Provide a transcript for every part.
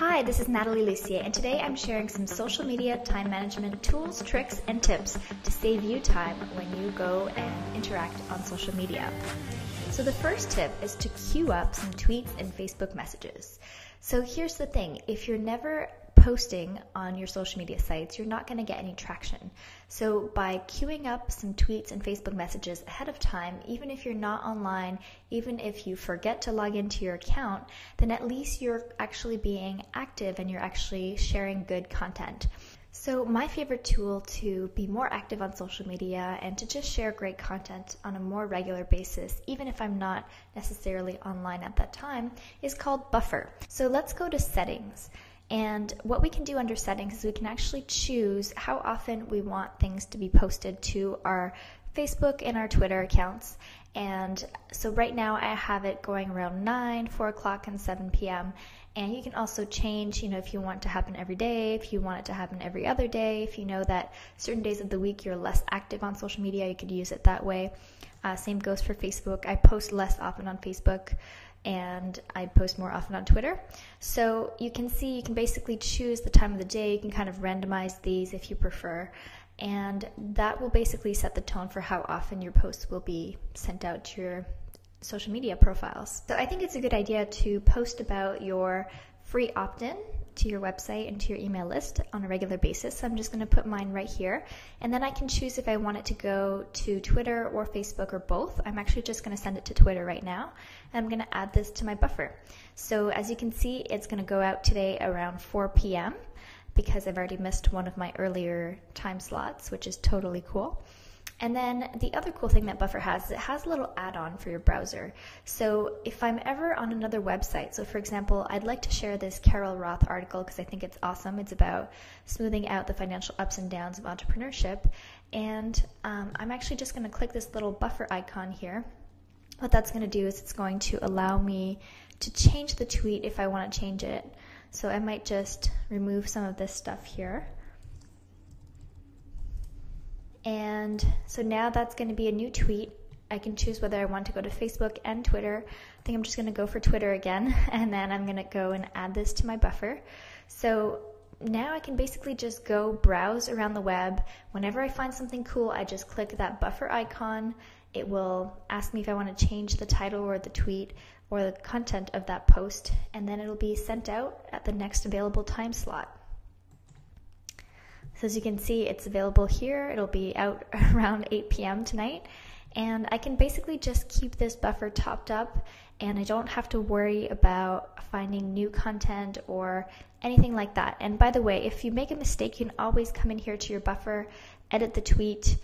Hi, this is Natalie Lucia, and today I'm sharing some social media time management tools, tricks, and tips to save you time when you go and interact on social media. So the first tip is to queue up some tweets and Facebook messages. So here's the thing, if you're never posting on your social media sites, you're not going to get any traction. So by queuing up some tweets and Facebook messages ahead of time, even if you're not online, even if you forget to log into your account, then at least you're actually being active and you're actually sharing good content. So my favorite tool to be more active on social media and to just share great content on a more regular basis, even if I'm not necessarily online at that time, is called Buffer. So let's go to settings. And what we can do under settings is we can actually choose how often we want things to be posted to our Facebook and our Twitter accounts. And so right now I have it going around 9, 4 o'clock, and 7 p.m. And you can also change, if you want it to happen every day, if you want it to happen every other day, if you know that certain days of the week you're less active on social media, you could use it that way. Same goes for Facebook. I post less often on Facebook, and I post more often on Twitter. So you can see, you can basically choose the time of the day. You can kind of randomize these if you prefer. And that will basically set the tone for how often your posts will be sent out to your social media profiles. So I think it's a good idea to post about your free opt-in to your website and to your email list on a regular basis. So I'm just going to put mine right here, and then I can choose if I want it to go to Twitter or Facebook or both. I'm actually just going to send it to Twitter right now, and I'm going to add this to my buffer. So as you can see, it's going to go out today around 4 p.m. because I've already missed one of my earlier time slots, which is totally cool. And then the other cool thing that Buffer has is it has a little add-on for your browser. So if I'm ever on another website, so for example, I'd like to share this Carol Roth article because I think it's awesome. It's about smoothing out the financial ups and downs of entrepreneurship. And I'm actually just going to click this little Buffer icon here. What that's going to do is it's going to allow me to change the tweet if I want to change it. So I might just remove some of this stuff here. And so now that's going to be a new tweet. I can choose whether I want to go to Facebook and Twitter. I think I'm just going to go for Twitter again, and then I'm going to go and add this to my buffer. So now I can basically just go browse around the web. Whenever I find something cool, I just click that buffer icon. It will ask me if I want to change the title or the tweet or the content of that post, and then it'll be sent out at the next available time slot. So as you can see, it's available here. It'll be out around 8 p.m. tonight. And I can basically just keep this buffer topped up, and I don't have to worry about finding new content or anything like that. And by the way, if you make a mistake, you can always come in here to your buffer, edit the tweet,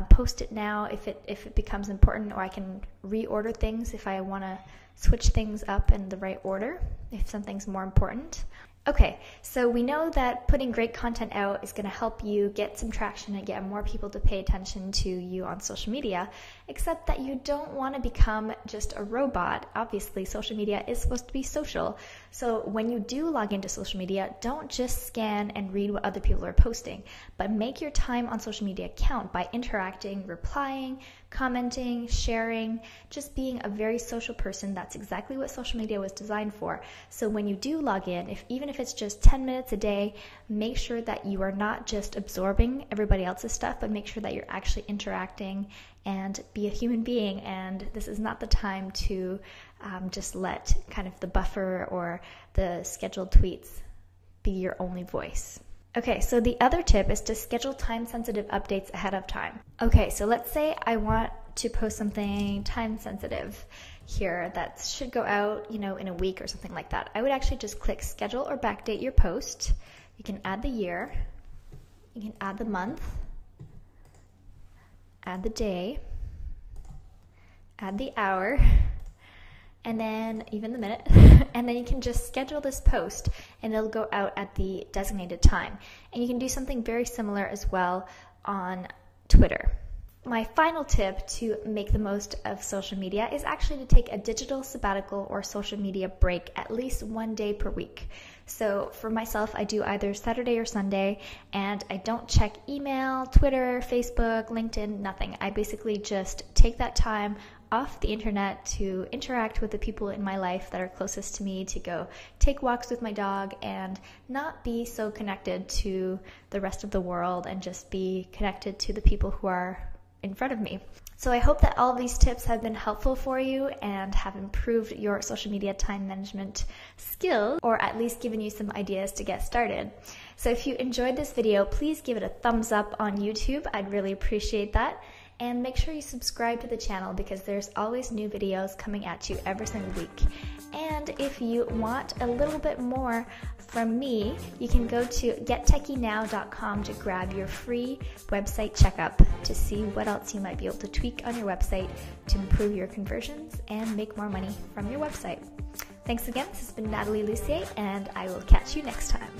post it now if it becomes important, or I can reorder things if I want to switch things up in the right order if something's more important. Okay, so we know that putting great content out is going to help you get some traction and get more people to pay attention to you on social media, except that you don't want to become just a robot. Obviously, social media is supposed to be social. So when you do log into social media, don't just scan and read what other people are posting, but make your time on social media count by interacting, replying, commenting, sharing, just being a very social person. That's exactly what social media was designed for. So when you do log in, even if it's just 10 minutes a day, make sure that you are not just absorbing everybody else's stuff, but make sure that you're actually interacting and be a human being. And this is not the time to just let kind of the buffer or the scheduled tweets be your only voice. Okay, so the other tip is to schedule time-sensitive updates ahead of time. Okay, so let's say I want to post something time-sensitive here that should go out, in a week or something like that. I would actually just click schedule or backdate your post. You can add the year, you can add the month, add the day, add the hour, and then even the minute, and then you can just schedule this post and it'll go out at the designated time. And you can do something very similar as well on Twitter. My final tip to make the most of social media is actually to take a digital sabbatical or social media break at least 1 day per week. So for myself, I do either Saturday or Sunday, and I don't check email, Twitter, Facebook, LinkedIn, nothing. I basically just take that time off the internet to interact with the people in my life that are closest to me, to go take walks with my dog and not be so connected to the rest of the world and just be connected to the people who are in front of me. So I hope that all of these tips have been helpful for you and have improved your social media time management skills, or at least given you some ideas to get started. So if you enjoyed this video, please give it a thumbs up on YouTube. I'd really appreciate that. And make sure you subscribe to the channel because there's always new videos coming at you every single week. And if you want a little bit more from me, you can go to gettechynow.com to grab your free website checkup to see what else you might be able to tweak on your website to improve your conversions and make more money from your website. Thanks again. This has been Natalie Lucier, and I will catch you next time.